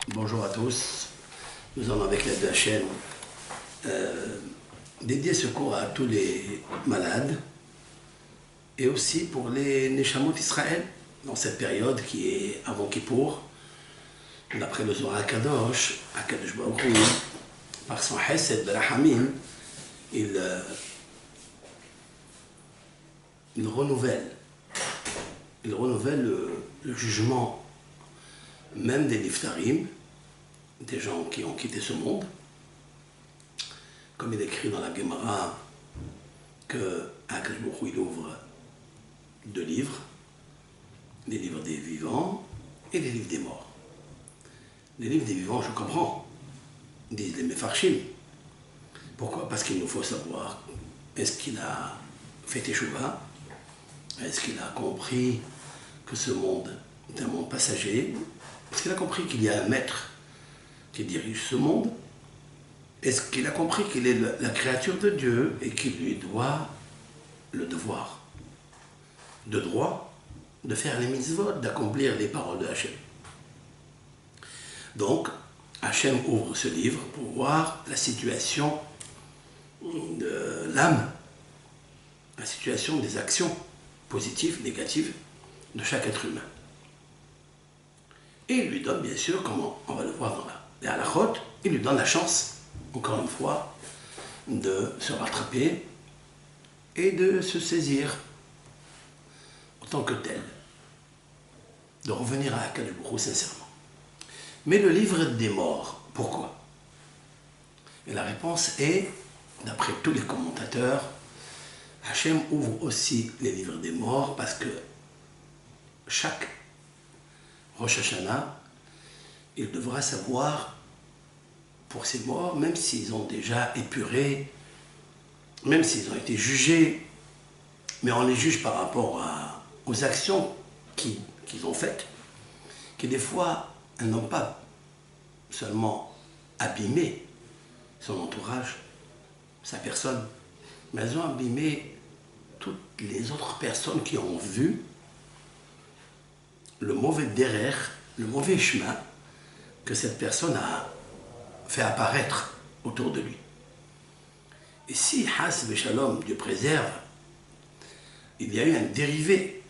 Bonjour à tous. Nous allons avec l'aide de la chaîne dédier secours à tous les malades et aussi pour les Neshamot Israël dans cette période qui est avant Kippour. D'après le Zohar Akadosh Baruch Hu, par son Hesed Berahamim, il renouvelle le jugement même des Niftarim, des gens qui ont quitté ce monde, comme il est écrit dans la Gemara que Akadosh Baruch Hu, il ouvre deux livres, les livres des vivants et les livres des morts. Les livres des vivants, je comprends, disent les Mefarshim. Pourquoi? Parce qu'il nous faut savoir, est-ce qu'il a fait Teshuvah? Est-ce qu'il a compris que ce monde est un monde passager? Est-ce qu'il a compris qu'il y a un maître qui dirige ce monde? Est-ce qu'il a compris qu'il est la créature de Dieu et qu'il lui doit le devoir de droit de faire les mitzvot, d'accomplir les paroles de Hachem? Donc, Hachem ouvre ce livre pour voir la situation de l'âme, la situation des actions positives, négatives de chaque être humain. Et il lui donne, bien sûr, comme on va le voir dans les halachot, il lui donne la chance, encore une fois, de se rattraper et de se saisir en tant que tel, de revenir à Akadosh Baruch Hu sincèrement. Mais le livre des morts, pourquoi? Et la réponse est, d'après tous les commentateurs, Hachem ouvre aussi les livres des morts parce que chaque Rosh Hashanah, il devra savoir pour ces morts, même s'ils ont déjà épuré, même s'ils ont été jugés, mais on les juge par rapport aux actions qu'ils ont faites, qui des fois n'ont pas seulement abîmé son entourage, sa personne, mais elles ont abîmé toutes les autres personnes qui ont vu le mauvais derrière, le mauvais chemin que cette personne a fait apparaître autour de lui. Et si, Has Veshalom, Dieu préserve, il y a eu un dérivé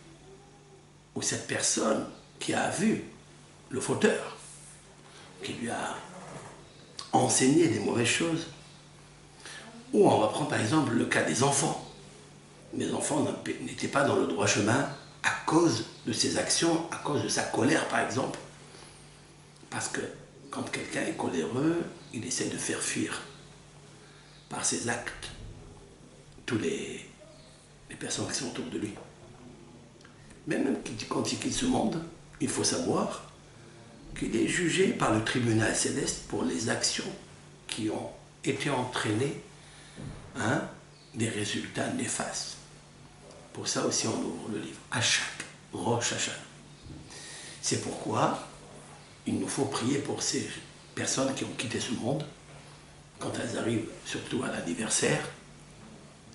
où cette personne qui a vu le fauteur, qui lui a enseigné des mauvaises choses, ou on va prendre par exemple le cas des enfants. Les enfants n'étaient pas dans le droit chemin à cause de ses actions, à cause de sa colère par exemple. Parce que quand quelqu'un est coléreux, il essaie de faire fuir par ses actes tous les personnes qui sont autour de lui. Mais même quand il quitte ce monde, il faut savoir qu'il est jugé par le tribunal céleste pour les actions qui ont été entraînées des résultats néfastes. Pour ça aussi on ouvre le livre à chaque Rosh Hashanah. C'est pourquoi il nous faut prier pour ces personnes qui ont quitté ce monde quand elles arrivent surtout à l'anniversaire.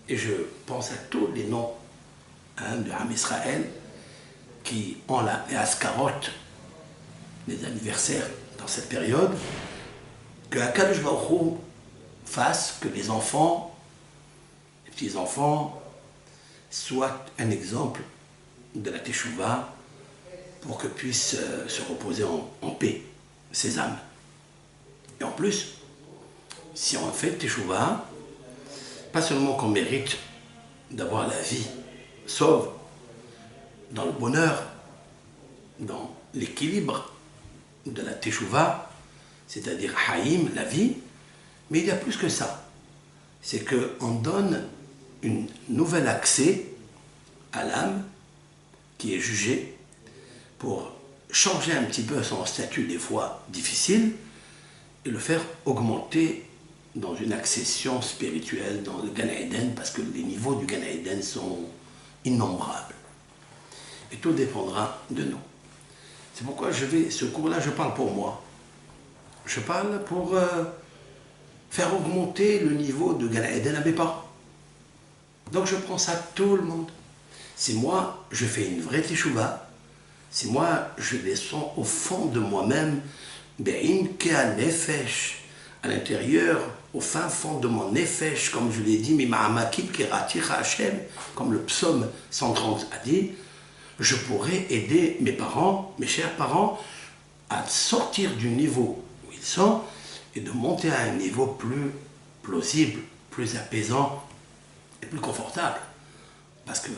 Et je pense à tous les noms de Ham Israël qui ont les Askarot, les anniversaires dans cette période, que Akadosh Baruch Hu fasse que les enfants, les petits-enfants, soient un exemple de la Teshuvah pour que puissent se reposer en paix, ces âmes. Et en plus, si on fait Teshuvah, pas seulement qu'on mérite d'avoir la vie sauve, dans le bonheur, dans l'équilibre de la Teshuvah, c'est-à-dire Haïm, la vie, mais il y a plus que ça. C'est qu'on donne un nouvel accès à l'âme qui est jugée pour changer un petit peu son statut des fois difficile et le faire augmenter dans une accession spirituelle dans le Gan Eden, parce que les niveaux du Gan Eden sont innombrables. Et tout dépendra de nous. C'est pourquoi ce cours-là, je parle pour moi. Je parle pour faire augmenter le niveau de Gan Eden à mes parents. Donc je prends ça à tout le monde. Si moi, je fais une vraie Teshuvah, si moi, je descends au fond de moi-même Be'imke nefesh, à l'intérieur, au fin fond de mon nefesh, comme je l'ai dit, Mima'amakib kiraticha Hashem, comme le psaume 130 a dit, je pourrais aider mes parents, mes chers parents, à sortir du niveau où ils sont et de monter à un niveau plus plausible, plus apaisant et plus confortable. Parce que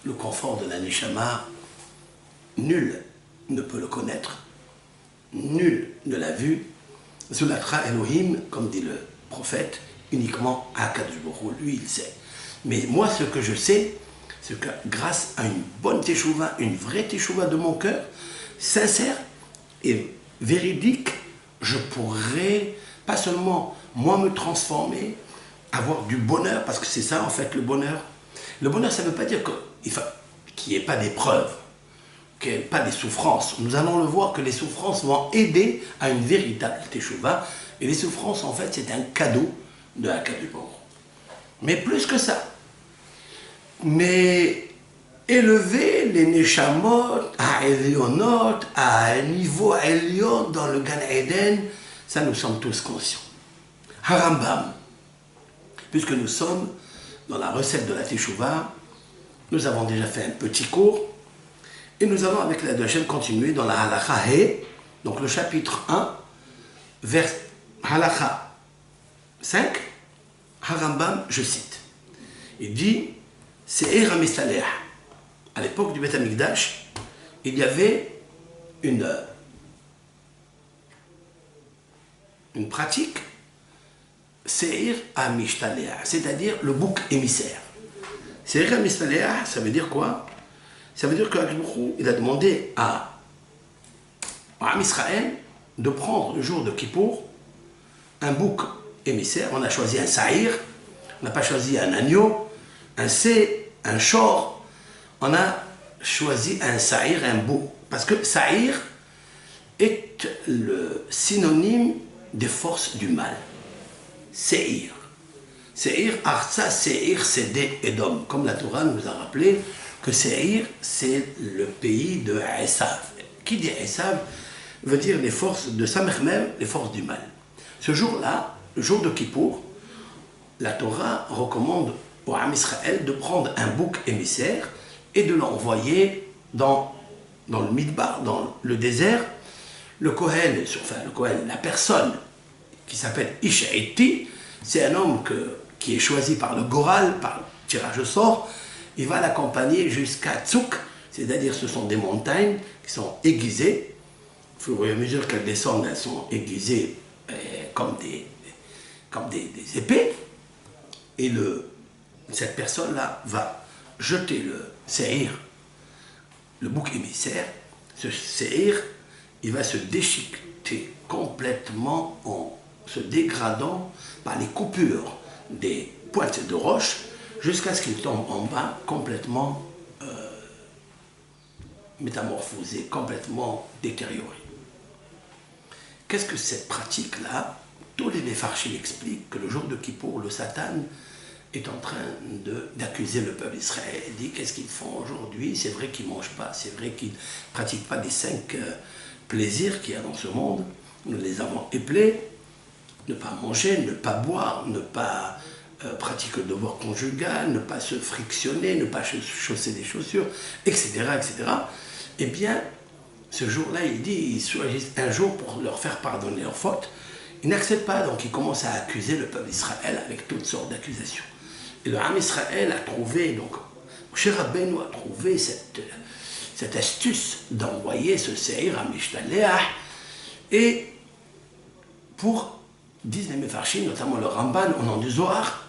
le confort de la Neshama, nul ne peut le connaître, nul ne l'a vu. Zulatra Elohim, comme dit le prophète, uniquement Akadosh Baruch Hu, lui il sait. Mais moi ce que je sais, c'est que grâce à une bonne teshuva, une vraie teshuva de mon cœur, sincère et véridique, je pourrais pas seulement moi me transformer, avoir du bonheur, parce que c'est ça en fait le bonheur. Le bonheur, ça ne veut pas dire qu'il n'y ait pas d'épreuves, qu'il n'y ait pas des souffrances. Nous allons le voir que les souffrances vont aider à une véritable teshuva. Et les souffrances, en fait, c'est un cadeau de Akadosh Baruch Hu. Mais plus que ça. Mais élever les Neshamot à Elionot, à un niveau Elion dans le Gan Eden, ça nous sommes tous conscients. Harambam, puisque nous sommes dans la recette de la Teshuvah, nous avons déjà fait un petit cours, et nous allons avec l'aide de Hachem continuer dans la Halakha He, donc le chapitre 1, vers Halakha 5, Harambam, je cite, il dit, Se'er HaMistaleh. À l'époque du Beth Amikdash, il y avait une pratique, Se'er HaMishtaleh, c'est-à-dire le bouc émissaire. Se'er HaMishtaleh, ça veut dire quoi? Ça veut dire qu'il a demandé à Israël de prendre le jour de Kippour un bouc émissaire. On a choisi un saïr, on n'a pas choisi un agneau, un sé, un chor. On a choisi un saïr, un bouc. Parce que saïr est le synonyme des forces du mal. Seir. Seir, Arsa, Seir, Sédé, Edom. Comme la Torah nous a rappelé que Seir, c'est le pays de Esav. Qui dit Esav veut dire les forces de Samech même, les forces du mal. Ce jour-là, le jour de Kippour, la Torah recommande au Ham Israël de prendre un bouc émissaire et de l'envoyer dans le Midbar, dans le désert. Le Kohen, la personne qui s'appelle Ishaïti, c'est un homme qui est choisi par le Goral, par le tirage au sort. Il va l'accompagner jusqu'à Tzouk, c'est-à-dire ce sont des montagnes qui sont aiguisées. Au fur et à mesure qu'elles descendent, elles sont aiguisées comme des épées. Et cette personne-là va jeter le séhir, le bouc émissaire. Ce séhir, il va se déchiqueter complètement en se dégradant par les coupures des pointes de roche jusqu'à ce qu'il tombe en bas complètement métamorphosé, complètement détérioré. Qu'est-ce que cette pratique-là? Tous les Mefarchim expliquent que le jour de Kippour, le Satan est en train d'accuser le peuple d'Israël. Il dit qu'est-ce qu'ils font aujourd'hui? C'est vrai qu'ils ne mangent pas, c'est vrai qu'ils ne pratiquent pas les 5 plaisirs qu'il y a dans ce monde. Nous les avons épelés. Ne pas manger, ne pas boire, ne pas pratiquer le devoir conjugal, ne pas se frictionner, ne pas chausser des chaussures, etc., etc. Eh bien, ce jour-là, il dit, ils choisissent un jour pour leur faire pardonner leurs fautes. Ils n'acceptent pas, donc ils commencent à accuser le peuple d'Israël avec toutes sortes d'accusations. Et le Ham Israël a trouvé, donc, Moshe Rabbeinu a trouvé cette astuce d'envoyer ce Seir à Mishtaleah, et pour, disent les Mefarchim, notamment le Ramban, au nom du Zohar,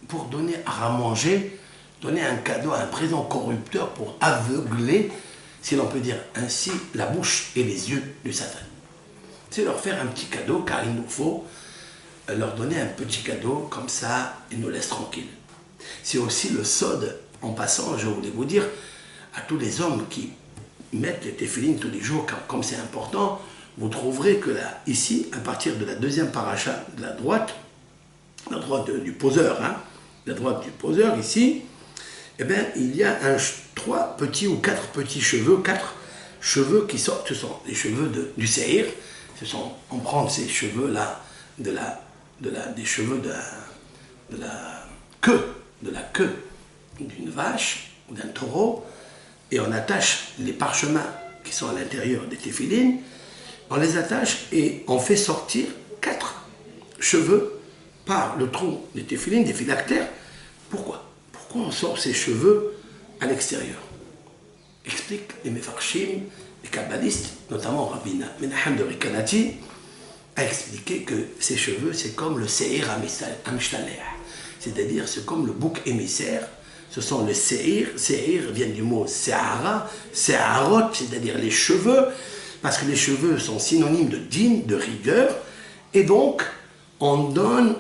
pour donner à manger, donner un cadeau, un présent corrupteur pour aveugler, si l'on peut dire ainsi, la bouche et les yeux du Satan. C'est leur faire un petit cadeau, car il nous faut leur donner un petit cadeau, comme ça, ils nous laissent tranquilles. C'est aussi le sod, en passant, je voulais vous dire, à tous les hommes qui mettent les téphilines tous les jours, comme c'est important, vous trouverez que là, ici, à partir de la deuxième paracha de la droite du poseur, la droite du poseur, ici, eh bien, il y a 3 petits ou 4 petits cheveux, 4 cheveux qui sortent, ce sont les cheveux du séhir, On prend ces cheveux-là, des cheveux de la queue d'une vache ou d'un taureau, et on attache les parchemins qui sont à l'intérieur des téphilines, on les attache et on fait sortir 4 cheveux par le trou des téphilines, des phylactères. Pourquoi? Pourquoi on sort ces cheveux à l'extérieur? Explique les mefarshim, les kabbalistes, notamment Rabbi Menahem de Rekanati, a expliqué que ces cheveux, c'est comme le seir amishtaleh, c'est-à-dire c'est comme le bouc émissaire. Ce sont les seir viennent du mot se'ara, se'arot, c'est-à-dire les cheveux, parce que les cheveux sont synonymes de din, de rigueur, et donc on donne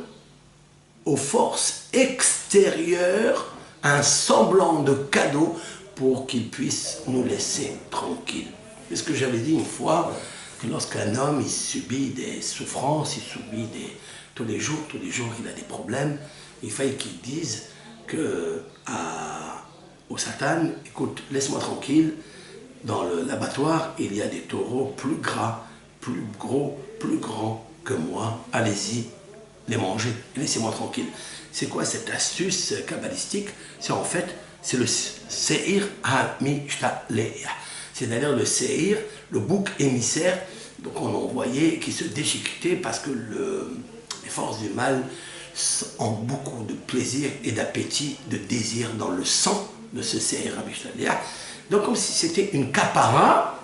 aux forces extérieures un semblant de cadeau pour qu'ils puissent nous laisser tranquilles. C'est ce que j'avais dit une fois, que lorsqu'un homme il subit des souffrances, il subit tous les jours il a des problèmes, il faut qu'il dise au Satan, écoute, laisse-moi tranquille, dans l'abattoir il y a des taureaux plus gras, plus gros, plus grands que moi, allez-y, les manger, laissez-moi tranquille. C'est quoi cette astuce kabbalistique? C'est le seir ha-mishtaleh, c'est-à-dire le seir, le bouc émissaire, donc on envoyait qui se déchiquetait parce que les forces du mal ont beaucoup de plaisir et d'appétit, de désir dans le sang de ce seir ha-mishtaleh. Donc comme si c'était une kapara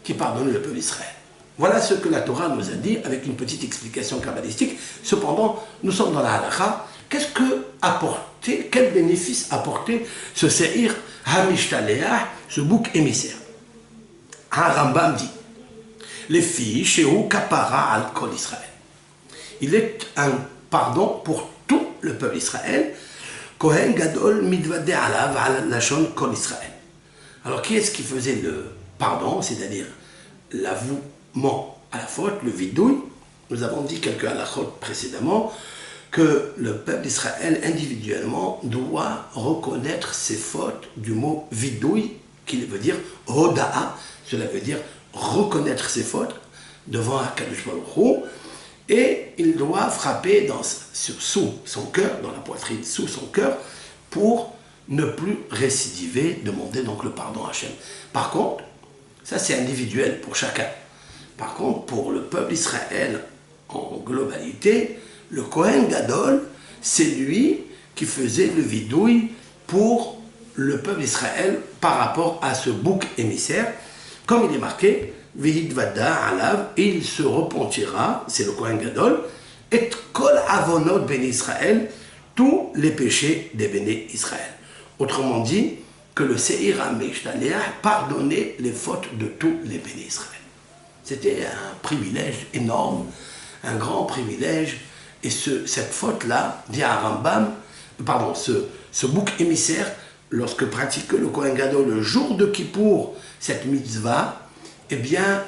qui pardonnait le peuple d'Israël. Voilà ce que la Torah nous a dit avec une petite explication kabbalistique. Cependant, nous sommes dans la halakha. Qu'est-ce que apporter, quel bénéfice apporter ce seir ha-mishtaleh, ce bouc émissaire? Un Rambam dit, les filles chez ou kapara al kol Israël. Il est un pardon pour tout le peuple d'Israël. Kohen gadol midvade alav al lashon kol Israël. Alors qui est-ce qui faisait le pardon, c'est-à-dire l'avouement à la faute, le vidouille? Nous avons dit quelques halakhot précédemment que le peuple d'Israël individuellement doit reconnaître ses fautes du mot vidouille, qui veut dire hoda'a, cela veut dire reconnaître ses fautes devant HaKadosh Baruch Hu, et il doit frapper sous son cœur, dans la poitrine, sous son cœur, pour ne plus récidiver, demander donc le pardon à Hachem. Par contre, ça c'est individuel pour chacun. Par contre, pour le peuple d'Israël en globalité, le Kohen Gadol, c'est lui qui faisait le vidouille pour le peuple d'Israël par rapport à ce bouc émissaire. Comme il est marqué, Vihidvada alav, il se repentira, c'est le Kohen Gadol, et kol avonot ben Israël, tous les péchés des béné Israël. Autrement dit, que le Seir ha-mishtaleh pardonnait les fautes de tous les béné Israël. C'était un privilège énorme, un grand privilège, et cette faute-là, dit à Rambam, ce bouc émissaire, lorsque pratiquait le Kohen Gadol le jour de Kippour, cette mitzvah, eh bien,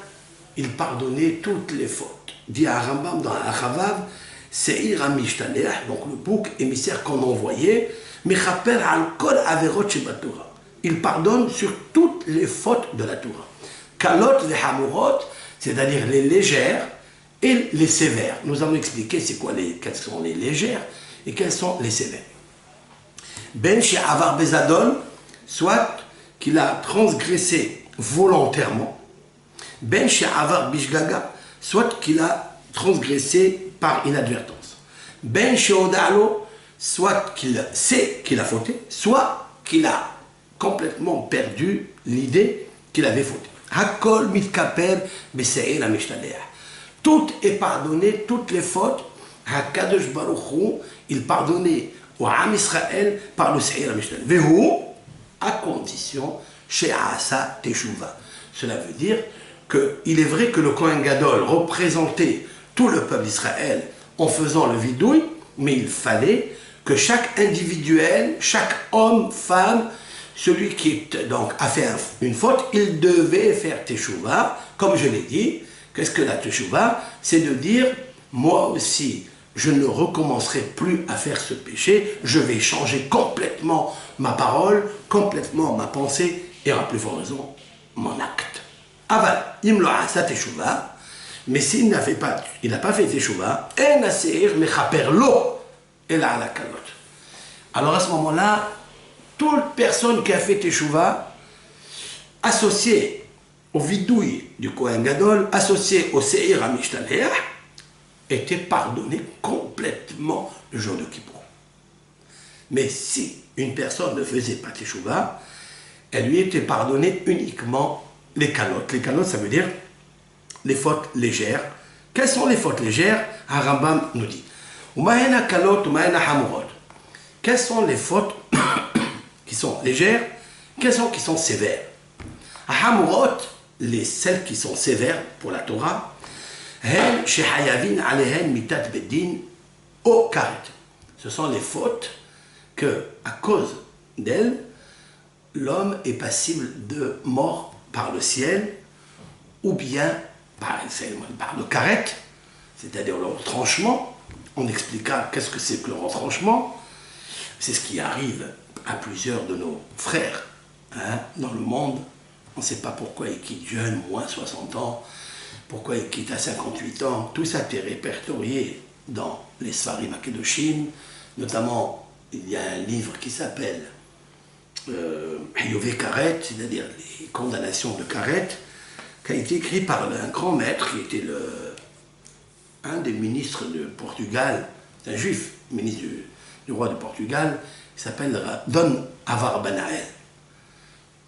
il pardonnait toutes les fautes. Dit à Rambam dans la Chavav, Seir ha-mishtaleh, donc le bouc émissaire qu'on envoyait, Mechaper al kol averot shebatorah. Il pardonne sur toutes les fautes de la Torah. Kalot vehamurot, c'est-à-dire les légères et les sévères. Nous allons expliquer quelles sont les légères et quelles sont les sévères. Ben she'avar bezadon, soit qu'il a transgressé volontairement. Ben she'avar bishgaga, soit qu'il a transgressé par inadvertance. Ben she'odalo, soit qu'il sait qu'il a fauté, soit qu'il a complètement perdu l'idée qu'il avait fauté. Hakol mitkaper beseir ha-mishtaleh. Tout est pardonné, toutes les fautes. HaKadosh Baruch Hu, il pardonnait au Am Israël par le Seir ha-mishtaleh. Vehu, à condition, she'asa teshuva. Cela veut dire qu'il est vrai que le Kohen Gadol représentait tout le peuple d'Israël en faisant le vidouille, mais il fallait que chaque individuel, chaque homme, femme, celui qui donc a fait une faute, il devait faire teshuva. Comme je l'ai dit, qu'est-ce que la teshuva? C'est de dire, moi aussi, je ne recommencerai plus à faire ce péché, je vais changer complètement ma parole, complètement ma pensée, et à plus forte raison, mon acte. Aval, imloa sa teshuva, Mais s'il n'a pas fait teshuva, en aseir mechaper lo el ala kalot. Alors à ce moment-là, toute personne qui a fait teshuva, associée au vidouille du Kohen Gadol, associée au seir amishtaleh, était pardonnée complètement le jour de Kippour. Mais si une personne ne faisait pas teshuva, elle lui était pardonnée uniquement les calottes. Les calottes, ça veut dire les fautes légères. Quelles sont les fautes légères? Un Rambam nous dit. Umayena kalot, umayena hamurot. Quelles sont les fautes qui sont légères? Quelles sont qui sont sévères? Hamurot, celles qui sont sévères pour la Torah, hen shehayavin alehen mitat bedin o karet. Ce sont les fautes que, à cause d'elles, l'homme est passible de mort par le ciel ou bien par le karet, c'est-à-dire le retranchement. On expliquera qu'est-ce que c'est que le retranchement. C'est ce qui arrive à plusieurs de nos frères dans le monde. On ne sait pas pourquoi ils quittent jeunes, moins 60 ans, pourquoi ils quittent à 58 ans. Tout ça est répertorié dans les Sfarim Akedoshim. Notamment, il y a un livre qui s'appelle Yové Karet, c'est-à-dire les condamnations de Karet, qui a été écrit par un grand maître qui était un des ministres de Portugal, un juif, ministre du roi de Portugal, qui s'appelle Don Avar Benael.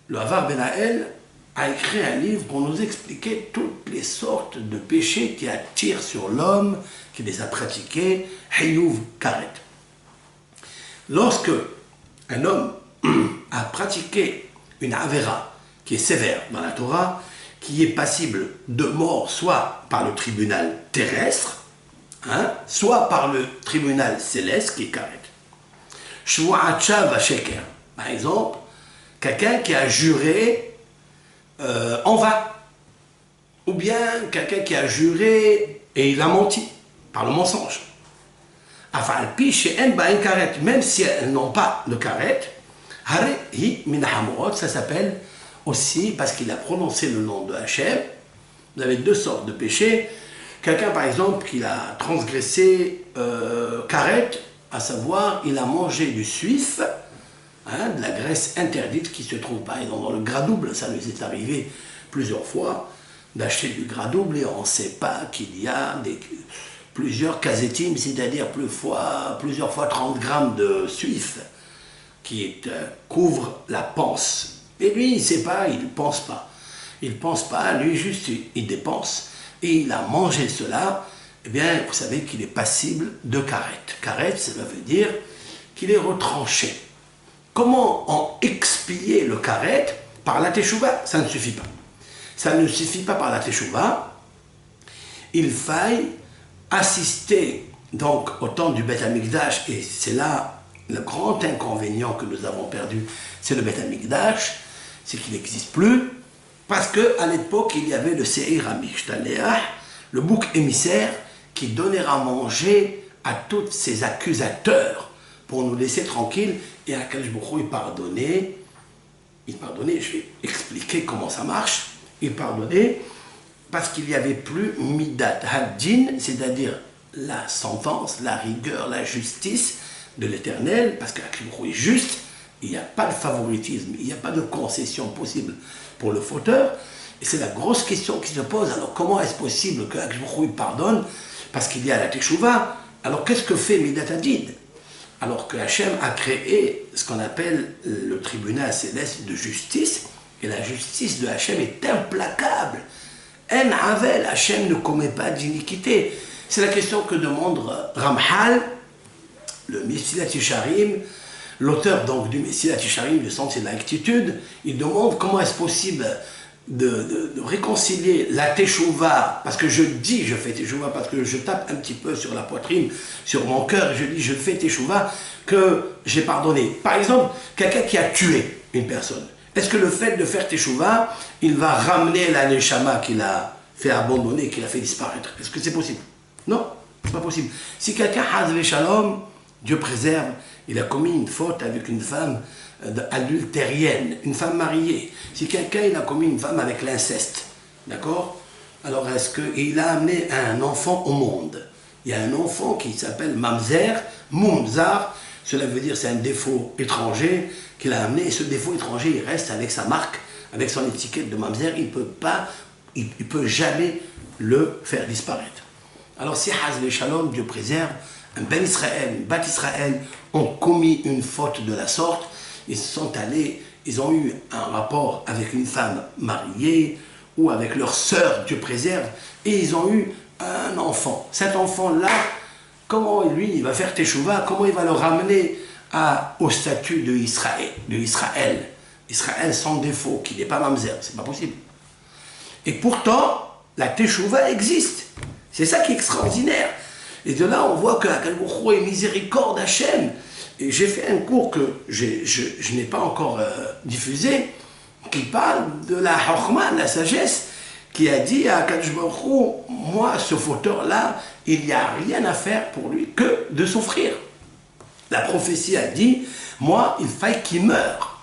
Le Avar Benael a écrit un livre pour nous expliquer toutes les sortes de péchés qui attirent sur l'homme, qui les a pratiqués, Hayuv Karet. Lorsque un homme a pratiqué une avéra qui est sévère dans la Torah, qui est passible de mort soit par le tribunal terrestre, soit par le tribunal céleste qui est karet. Shvu'acha va sheker. Par exemple, quelqu'un qui a juré en vain, ou bien quelqu'un qui a juré et il a menti par le mensonge. Même si elles n'ont pas de karet, ça s'appelle aussi parce qu'il a prononcé le nom de Hachem. Vous avez deux sortes de péchés. Quelqu'un, par exemple, qui a transgressé karet, à savoir, il a mangé du suif, de la graisse interdite qui se trouve, par exemple, dans le gras double. Ça nous est arrivé plusieurs fois d'acheter du gras double et on ne sait pas qu'il y a plusieurs casétimes, c'est-à-dire plusieurs fois 30 grammes de suif qui couvre la panse. Et lui, il ne sait pas, il ne pense pas. Il ne pense pas, lui juste, il dépense. Et il a mangé cela, eh bien, vous savez qu'il est passible de karet. Karet, ça veut dire qu'il est retranché. Comment en expier le karet? Par la teshuva, ça ne suffit pas. Ça ne suffit pas par la teshuva. Il faille assister donc au temps du Beth Amikdash, et c'est là le grand inconvénient que nous avons perdu, c'est le Beth Amikdash, c'est qu'il n'existe plus, parce qu'à l'époque, il y avait le Seir HaMishtaleh, le bouc émissaire, qui donnait à manger à tous ces accusateurs pour nous laisser tranquilles, et à Kadosh Baruch Hu, il pardonnait, je vais expliquer comment ça marche, il pardonnait parce qu'il n'y avait plus Midat Haddin, c'est-à-dire la sentence, la rigueur, la justice de l'Éternel, parce que Kadosh Baruch Hu est juste, il n'y a pas de favoritisme, il n'y a pas de concession possible pour le fauteur, et c'est la grosse question qui se pose. Alors comment est-ce possible que Kadosh Baruch Hu pardonne? Parce qu'il y a la Teshuvah. Alors qu'est-ce que fait Midat Haddin? Alors que Hachem a créé ce qu'on appelle le tribunal céleste de justice, et la justice de Hachem est implacable. En Havel, Hachem ne commet pas d'iniquité. C'est la question que demande Ramchal, le Mesilat Yesharim, l'auteur donc du Mesilat Yesharim, du sens et de la rectitude. Il demande comment est-ce possible de réconcilier la teshuva, parce que je fais teshuva, parce que je tape un petit peu sur la poitrine, sur mon cœur, et je dis je fais teshuva, que j'ai pardonné. Par exemple, quelqu'un qui a tué une personne, est-ce que le fait de faire teshuva, il va ramener la neshama qu'il a fait abandonner, qu'il a fait disparaître? Est-ce que c'est possible? Non, c'est pas possible. Si quelqu'un, Hazve Shalom, Dieu préserve, il a commis une faute avec une femme adultérienne, une femme mariée. Si quelqu'un il a commis une femme avec l'inceste, d'accord? Alors, est-ce qu'il a amené un enfant au monde? Il y a un enfant qui s'appelle Mamzer, Mumzar, cela veut dire c'est un défaut étranger qu'il a amené, et ce défaut étranger, il reste avec sa marque, avec son étiquette de Mamzer, il peut jamais le faire disparaître. Alors si Hazbe Shalom, Dieu préserve, un Ben Israël, une Bat Israël ont commis une faute de la sorte, ils sont allés, ils ont eu un rapport avec une femme mariée ou avec leur sœur, Dieu préserve, et ils ont eu un enfant. Cet enfant-là, comment lui, il va faire Teshuvah, comment il va le ramener au statut de Israël, Israël sans défaut, qui n'est pas Mamzer, c'est pas possible. Et pourtant, la Teshuvah existe. C'est ça qui est extraordinaire. Et de là, on voit que Akadosh Baruch Hu est miséricorde Hachem. Et j'ai fait un cours que je n'ai pas encore diffusé, qui parle de la Chokhmah, la sagesse, qui a dit à Akadosh Baruch Hu, moi, ce fauteur-là, il n'y a rien à faire pour lui que de souffrir. La prophétie a dit, moi, il faille qu'il meure.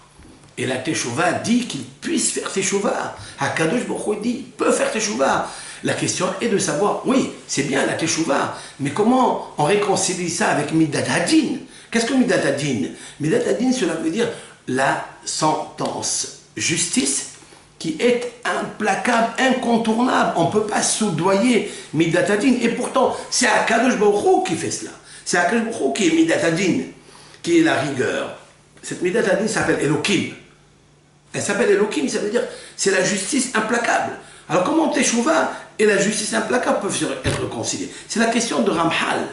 Et la Teshuvah dit qu'il puisse faire Teshuvah. Akadosh Baruch Hu dit, il peut faire Teshuvah. La question est de savoir, oui, c'est bien la Teshuvah, mais comment on réconcilie ça avec Midat Hadin? Qu'est-ce que Midat Hadin? Midat Hadin, cela veut dire la sentence, justice, qui est implacable, incontournable. On ne peut pas soudoyer Midat Hadin. Et pourtant, c'est Akadosh Baruch Hu qui fait cela. C'est Akadosh Baruch Hu qui est Midat Hadin, qui est la rigueur. Cette Midat Hadin s'appelle Elohim. Elle s'appelle Elohim, ça veut dire c'est la justice implacable. Alors comment Teshuvah et la justice implacable peuvent être réconciliées? C'est la question de Ramhal,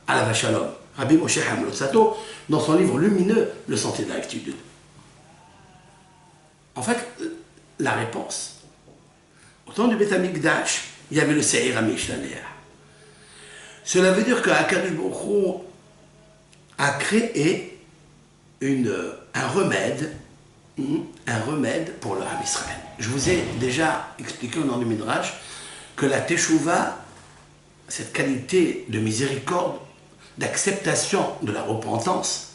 Alav Shalom, Rabbi Moshe Hamlo Sato, dans son livre lumineux, Le Sentier de la Rectitude. En fait, la réponse, au temps du Beth Amikdash, il y avait le Seir HaMishtaneh. Cela veut dire qu'Akadosh Baruch Hu a créé un remède pour le Ham Israël. Je vous ai déjà expliqué au nom du Midrash que la Teshuvah, cette qualité de miséricorde, d'acceptation de la repentance,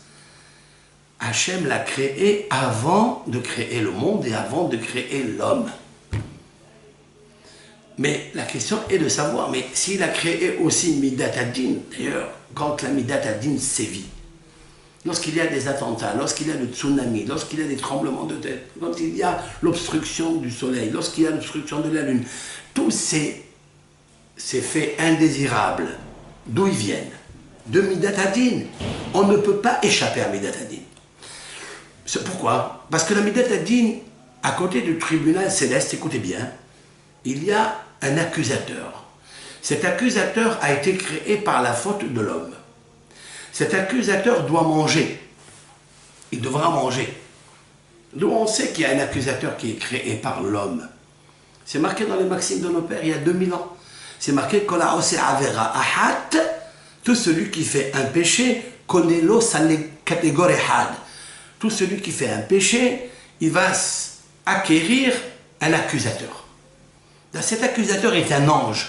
Hachem l'a créée avant de créer le monde et avant de créer l'homme. Mais la question est de savoir, mais s'il a créé aussi Midat Hadin, d'ailleurs, quand la Midat Hadin sévit, lorsqu'il y a des attentats, lorsqu'il y a le tsunami, lorsqu'il y a des tremblements de terre, quand il y a l'obstruction du soleil, lorsqu'il y a l'obstruction de la lune, tous ces faits indésirables, d'où ils viennent? De Midat Hadin. On ne peut pas échapper à Midat Hadin. C'est pourquoi? Parce que la Midat Hadin, à côté du tribunal céleste, écoutez bien, il y a un accusateur. Cet accusateur a été créé par la faute de l'homme. Cet accusateur doit manger. Il devra manger. D'où on sait qu'il y a un accusateur qui est créé par l'homme. C'est marqué dans les maximes de nos pères il y a 2000 ans. C'est marqué Kola ose avera ahat. Tout celui qui fait un péché, connaît-le sa catégorie had. Tout celui qui fait un péché, il va acquérir un accusateur. Cet accusateur est un ange.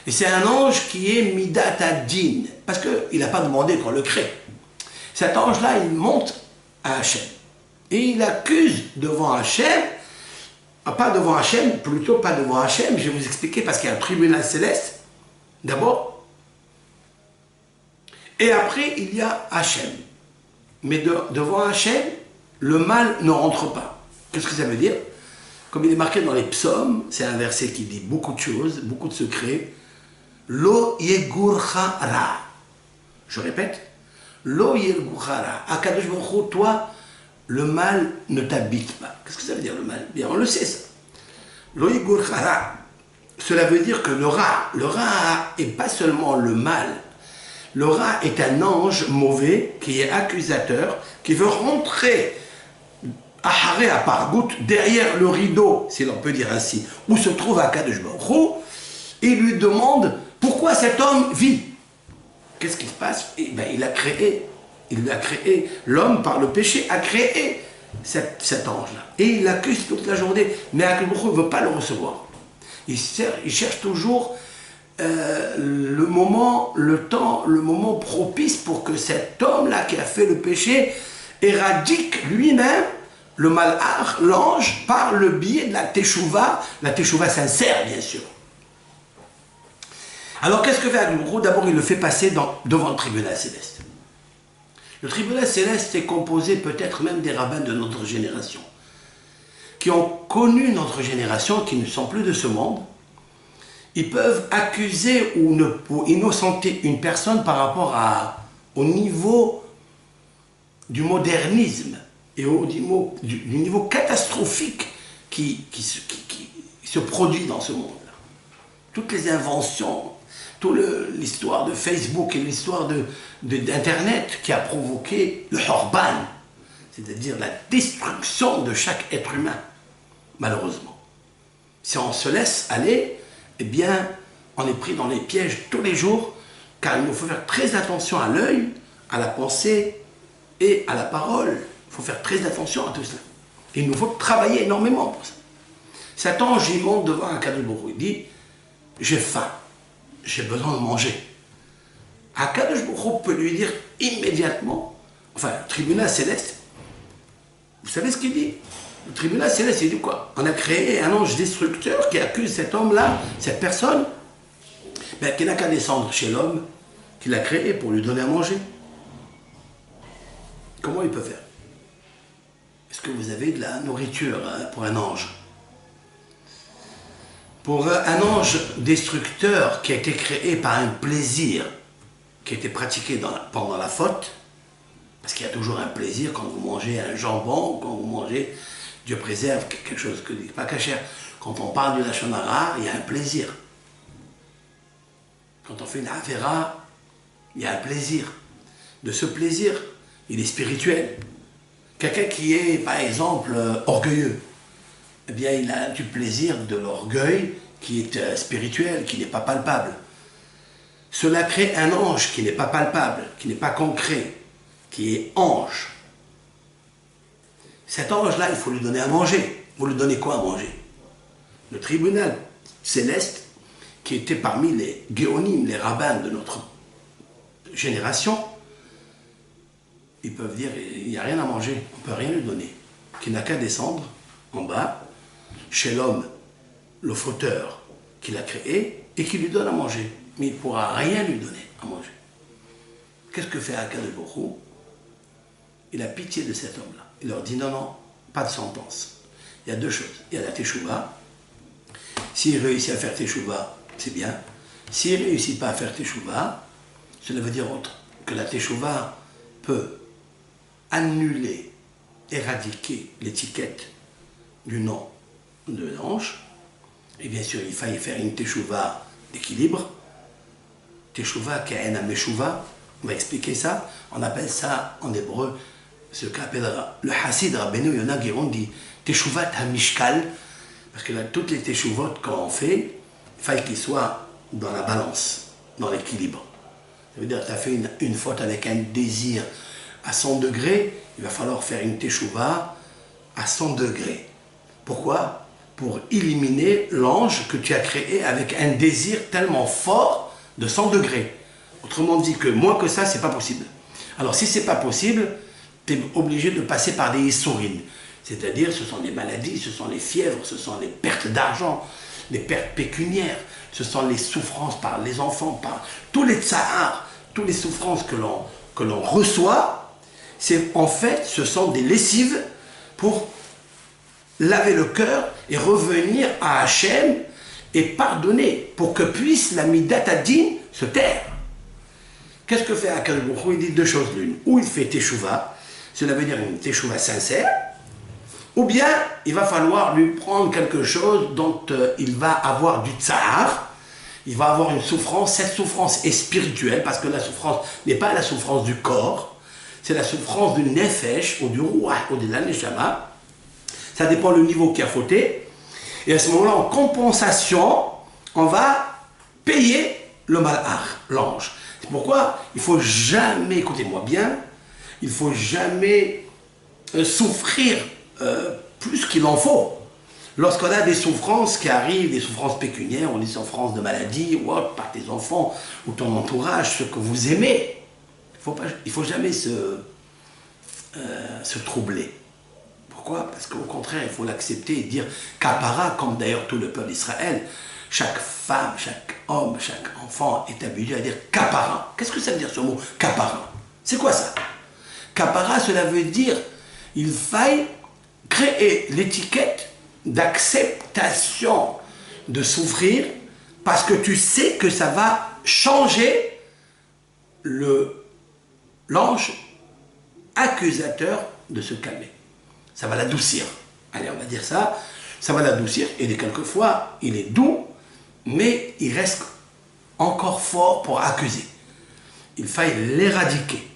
Et c'est un ange qui est Midat Hadin, parce qu'il n'a pas demandé qu'on le crée. Cet ange-là, il monte à Hachem. Et il accuse devant Hachem, pas devant Hachem, plutôt pas devant Hachem, je vais vous expliquer, parce qu'il y a un tribunal céleste, d'abord. Et après, il y a Hachem. Mais devant Hachem, le mal ne rentre pas. Qu'est-ce que ça veut dire? Comme il est marqué dans les psaumes, c'est un verset qui dit beaucoup de choses, beaucoup de secrets. Lo yegurcha ra. Je répète. Lo yegurcha ra. Akadosh Baruch Hu, toi, le mal ne t'habite pas. Qu'est-ce que ça veut dire le mal? Bien, on le sait ça. Lo yegurcha ra. Cela veut dire que le ra est pas seulement le mal. Le ra est un ange mauvais qui est accusateur, qui veut rentrer à part-goutte derrière le rideau, si l'on peut dire ainsi, où se trouve Akadosh Baruch Hu, et lui demande pourquoi cet homme vit. Qu'est-ce qui se passe? Eh bien, il a créé l'homme par le péché, a créé cet ange-là. Et il l'accuse toute la journée, mais Akadosh Baruch Hu ne veut pas le recevoir. Il cherche toujours le moment propice pour que cet homme-là qui a fait le péché éradique lui-même le malach, l'ange, par le biais de la teshuvah sincère, bien sûr. Alors qu'est-ce que fait Akadosh? D'abord, il le fait passer devant le tribunal céleste. Le tribunal céleste est composé peut-être même des rabbins de notre génération, qui ont connu notre génération, qui ne sont plus de ce monde. Ils peuvent accuser ou innocenter une personne par rapport au niveau du modernisme et du niveau catastrophique qui se produit dans ce monde-là. Toutes les inventions, toute l'histoire de Facebook et l'histoire d'Internet qui a provoqué le Horban, c'est-à-dire la destruction de chaque être humain, malheureusement. Si on se laisse aller, eh bien, on est pris dans les pièges tous les jours, car il nous faut faire très attention à l'œil, à la pensée et à la parole. Il faut faire très attention à tout cela. Et il nous faut travailler énormément pour ça. Satan, il monte devant un Akadosh Baruch Hu, il dit « J'ai faim, j'ai besoin de manger ». Akadosh Baruch Hu peut lui dire immédiatement, enfin, le tribunal céleste, vous savez ce qu'il dit? Le tribunal céleste, il dit quoi? On a créé un ange destructeur qui accuse cet homme-là, cette personne, ben, qui n'a qu'à descendre chez l'homme qu'il a créé pour lui donner à manger. Comment il peut faire? Est-ce que vous avez de la nourriture pour un ange? Pour un ange destructeur qui a été créé par un plaisir qui a été pratiqué pendant la faute, parce qu'il y a toujours un plaisir quand vous mangez un jambon, quand vous mangez, Dieu préserve, quelque chose que n'est pas cachère. Quand on parle du Lachon Hara, il y a un plaisir. Quand on fait une Avera, il y a un plaisir. De ce plaisir, il est spirituel. Quelqu'un qui est, par exemple, orgueilleux, eh bien, il a du plaisir de l'orgueil qui est spirituel, qui n'est pas palpable. Cela crée un ange qui n'est pas palpable, qui n'est pas concret, qui est ange. Cet ange-là, il faut lui donner à manger. Vous lui donnez quoi à manger? Le tribunal céleste, qui était parmi les géonim, les rabbins de notre génération, ils peuvent dire, il n'y a rien à manger, on ne peut rien lui donner. Qu'il n'a qu'à descendre en bas, chez l'homme, le fauteur qu'il a créé, et qui lui donne à manger. Mais il ne pourra rien lui donner à manger. Qu'est-ce que fait Akadosh Baruch Hu? Il a pitié de cet homme-là. Il leur dit non, non, pas de sentence. Il y a deux choses. Il y a la teshuva. S'il réussit à faire teshuva, c'est bien. S'il ne réussit pas à faire teshuva, cela veut dire autre. Que la teshuva peut annuler, éradiquer l'étiquette du nom de l'ange. Et bien sûr, il faille faire une teshuva d'équilibre. Teshuva ka'en ameshuva. On va expliquer ça. On appelle ça en hébreu, ce qu'appelle le Hassid Rabbeinu Yonah Giron dit Teshuvat HaMishkal, parce que là, toutes les teshuvot qu'on fait, il faille qu'ils soient dans la balance, dans l'équilibre. Ça veut dire que tu as fait une faute avec un désir à 100 degrés, il va falloir faire une teshuva à 100 degrés. Pourquoi? Pour éliminer l'ange que tu as créé avec un désir tellement fort de 100 degrés. Autrement dit que moins que ça, c'est pas possible. Alors si c'est pas possible, tu es obligé de passer par des issourines. C'est-à-dire, ce sont les maladies, ce sont les fièvres, ce sont les pertes d'argent, les pertes pécuniaires, ce sont les souffrances par les enfants, par tous les tsahars, toutes les souffrances que l'on reçoit. En fait, ce sont des lessives pour laver le cœur et revenir à Hachem et pardonner pour que puisse la midat hadin se taire. Qu'est-ce que fait Akadosh Baruch Hu? Il dit deux choses l'une. Ou il fait teshuva, cela veut dire une teshuva sincère, ou bien il va falloir lui prendre quelque chose dont il va avoir du tsahar, il va avoir une souffrance. Cette souffrance est spirituelle, parce que la souffrance n'est pas la souffrance du corps, c'est la souffrance du nefesh, ou du ruach, ou de l'aneshama. Ça dépend du niveau qui a fauté. Et à ce moment-là, en compensation, on va payer le malach, l'ange. C'est pourquoi il ne faut jamais, écoutez-moi bien, il ne faut jamais souffrir plus qu'il en faut. Lorsqu'on a des souffrances qui arrivent, des souffrances pécuniaires, ou des souffrances de maladie, ou autre, par tes enfants, ou ton entourage, ceux que vous aimez, il ne faut jamais se troubler. Pourquoi? Parce qu'au contraire, il faut l'accepter et dire Kapara, comme d'ailleurs tout le peuple d'Israël, chaque femme, chaque homme, chaque enfant est habitué à dire kapara. Qu'est-ce que ça veut dire ce mot kapara? C'est quoi ça? Kapara, cela veut dire il faille créer l'étiquette d'acceptation de souffrir parce que tu sais que ça va changer l'ange accusateur de se calmer. Ça va l'adoucir. Allez, on va dire ça. Ça va l'adoucir et quelquefois il est doux, mais il reste encore fort pour accuser. Il faille l'éradiquer.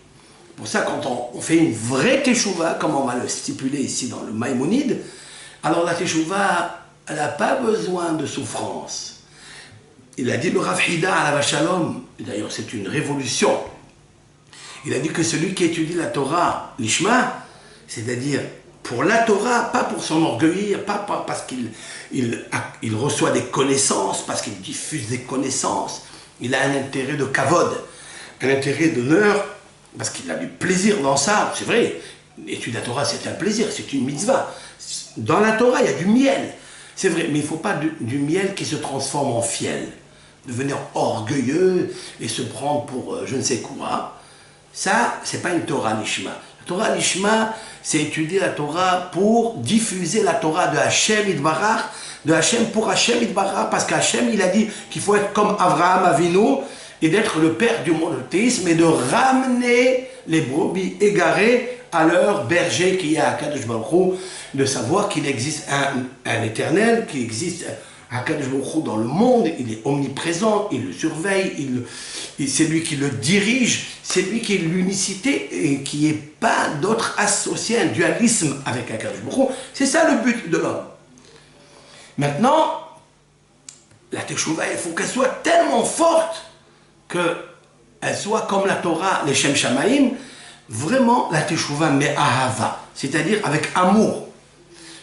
Pour ça, quand on fait une vraie teshuva, comme on va le stipuler ici dans le Maïmonide, alors la teshuva, elle n'a pas besoin de souffrance. Il a dit le Rav Hida à la Shalom, d'ailleurs c'est une révolution. Il a dit que celui qui étudie la Torah, l'Ishma, c'est-à-dire pour la Torah, pas pour s'enorgueillir, pas parce qu'il reçoit des connaissances, parce qu'il diffuse des connaissances, il a un intérêt de kavod, un intérêt d'honneur, parce qu'il a du plaisir dans ça, c'est vrai, étudier la Torah c'est un plaisir, c'est une mitzvah. Dans la Torah il y a du miel, c'est vrai, mais il ne faut pas du miel qui se transforme en fiel, devenir orgueilleux et se prendre pour je ne sais quoi. Ça, c'est pas une Torah Lishma. La Torah Lishma, c'est étudier la Torah pour diffuser la Torah de Hachem Idbarach, de Hachem pour Hachem Idbarach, parce qu'Hachem, il a dit qu'il faut être comme Avraham Avinu et d'être le père du monothéisme et de ramener les brebis égarées à leur berger qui est à Kadosh Baruch Hu, de savoir qu'il existe un éternel, qu'il existe Akadosh Baruch Hu dans le monde, il est omniprésent, il le surveille, c'est lui qui le dirige, c'est lui qui est l'unicité et qui n'est pas d'autre associé, un dualisme avec Akadosh Baruch Hu. C'est ça le but de l'homme. Maintenant, la teshuva, il faut qu'elle soit tellement forte qu'elle soit comme la Torah, les Shem Shamaim, vraiment la teshuva me'ahava, c'est-à-dire avec amour.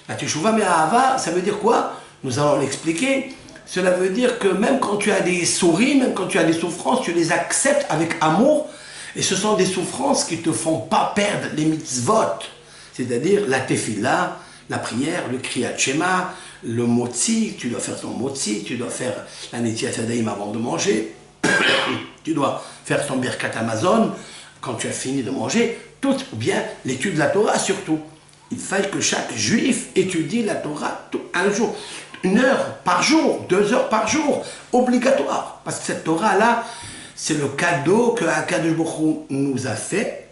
La teshuva me'ahava, ça veut dire quoi? Nous allons l'expliquer. Cela veut dire que même quand tu as des souris, même quand tu as des souffrances, tu les acceptes avec amour. Et ce sont des souffrances qui ne te font pas perdre les mitzvot. C'est-à-dire la tefila, la prière, le kriyat shema, le motzi, tu dois faire ton motzi, tu dois faire la netiat yadayim avant de manger, tu dois faire ton birkat Amazon quand tu as fini de manger, tout, ou bien l'étude de la Torah surtout. Il faille que chaque juif étudie la Torah un jour. 1 heure par jour, 2 heures par jour, obligatoire. Parce que cette Torah-là, c'est le cadeau que Akadosh Baruch Hu nous a fait,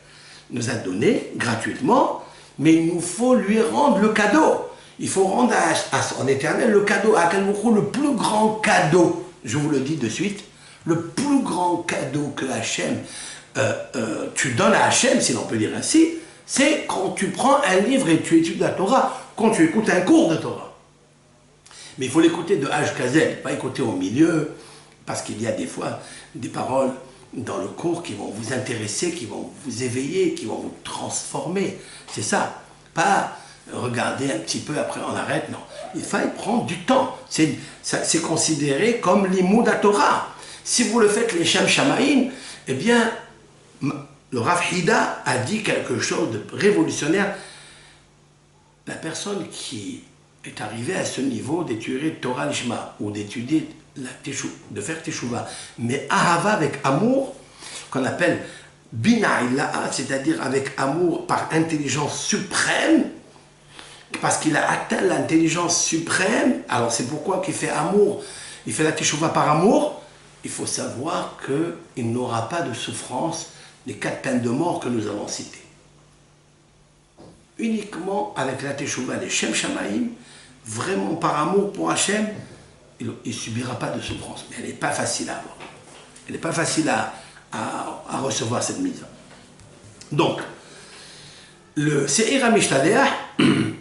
nous a donné gratuitement, mais il nous faut lui rendre le cadeau. Il faut rendre à son éternel le cadeau, à Akadosh Baruch Hu, le plus grand cadeau, je vous le dis de suite, le plus grand cadeau que Hachem, tu donnes à Hachem, si l'on peut dire ainsi, c'est quand tu prends un livre et tu étudies la Torah, quand tu écoutes un cours de Torah. Mais il faut l'écouter de H à Z, pas écouter au milieu, parce qu'il y a des fois des paroles dans le cours qui vont vous intéresser, qui vont vous éveiller, qui vont vous transformer. C'est ça. Pas regarder un petit peu, après on arrête, non. Il faut prendre du temps. C'est considéré comme l'imoud à Torah. Si vous le faites les Shem Shamaim, eh bien, le Rav Hida a dit quelque chose de révolutionnaire. La personne qui est arrivée à ce niveau d'étudier Torah Lishma ou d'étudier de faire Teshuvah, mais Ahava avec amour, qu'on appelle Bina Ilaha, c'est-à-dire avec amour par intelligence suprême, parce qu'il a atteint l'intelligence suprême. Alors c'est pourquoi qu'il fait amour, il fait la Teshuvah par amour. Il faut savoir qu'il n'aura pas de souffrance des 4 peines de mort que nous avons citées. Uniquement avec la Teshuvah, les Shem Shamaim, vraiment par amour pour Hachem, il ne subira pas de souffrance. Mais elle n'est pas facile à avoir. Elle n'est pas facile à recevoir cette mise. Donc, le Seir HaMishtadeach,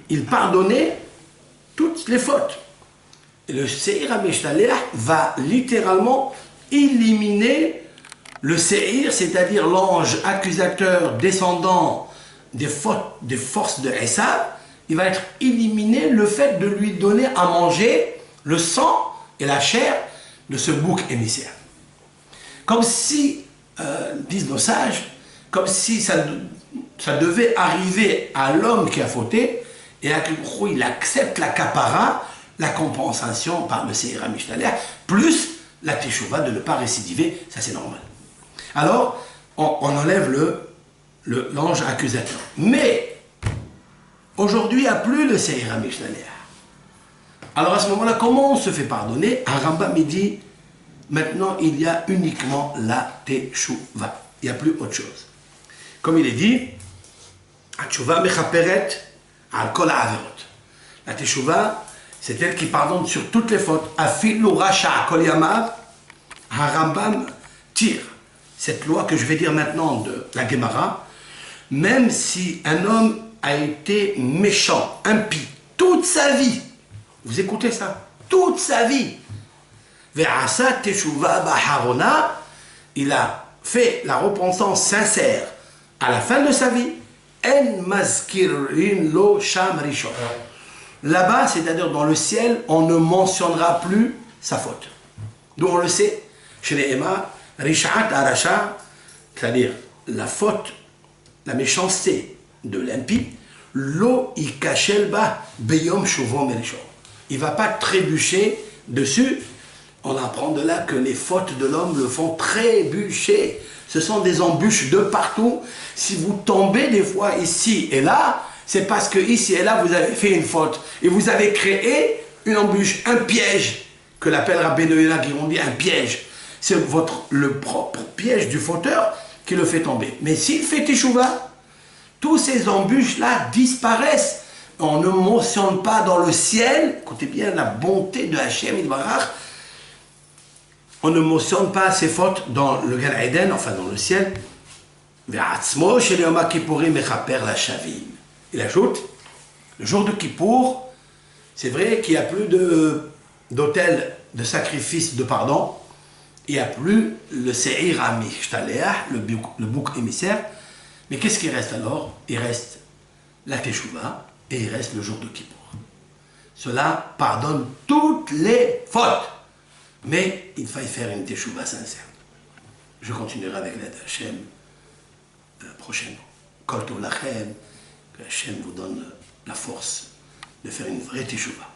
il pardonnait toutes les fautes. Et le Seir HaMishtadeach va littéralement éliminer le Seir, c'est-à-dire l'ange accusateur descendant des forces de Esav. Il va être éliminé le fait de lui donner à manger le sang et la chair de ce bouc émissaire. Comme si, disent nos sages, comme si ça devait arriver à l'homme qui a fauté, et à il accepte la capara, la compensation par le Seir HaMishtalech, plus la Teshuvah de ne pas récidiver, ça c'est normal. Alors, on enlève l'ange accusateur. Mais, aujourd'hui, il n'y a plus le Seir HaMishtalech. Alors à ce moment-là, comment on se fait pardonner? Un Rambam il dit, maintenant il y a uniquement la Teshuvah. Il n'y a plus autre chose. Comme il est dit, Teshuvah mechaperet al kol ha'averot. La Teshuvah, c'est elle qui pardonne sur toutes les fautes. Afilu rasha kol yamav, un Rambam tire cette loi que je vais dire maintenant de la Gemara, même si un homme a été méchant, impie, toute sa vie, vous écoutez ça, toute sa vie, ve'asa teshuvah b'harona, il a fait la repentance sincère à la fin de sa vie, en mazkirin lo sham rishon. Là-bas, c'est-à-dire dans le ciel, on ne mentionnera plus sa faute. D'où on le sait, chez les Emma, Rishat Arasha, c'est-à-dire la faute, la méchanceté de l'impie, lo ikashelba beyom shuvom merishon. Il ne va pas trébucher dessus. On apprend de là que les fautes de l'homme le font trébucher. Ce sont des embûches de partout. Si vous tombez des fois ici et là, c'est parce que ici et là, vous avez fait une faute. Et vous avez créé une embûche, un piège, que l'appelle Rabbeinu Yonah, qui on dit un piège. C'est le propre piège du fauteur qui le fait tomber. Mais s'il fait Teshuvah, tous ces embûches-là disparaissent. On ne mentionne pas dans le ciel, écoutez bien la bonté de Hachem Yitbarach, on ne mentionne pas ses fautes dans le Gan Eden, enfin dans le ciel. Ve'atzmo shel Yom HaKippurim mechaper la shavim. Il ajoute, le jour de Kippour, c'est vrai qu'il n'y a plus d'autel de sacrifice de pardon, il n'y a plus le Seir HaMishtalech, le bouc émissaire, mais qu'est-ce qui reste alors? Il reste la Teshuvah et il reste le jour de Kippour. Cela pardonne toutes les fautes, mais il faille faire une Teshuvah sincère. Je continuerai avec l'aide d'Hachem prochainement. Kol tov lachem, que Hachem vous donne la force de faire une vraie Teshuvah.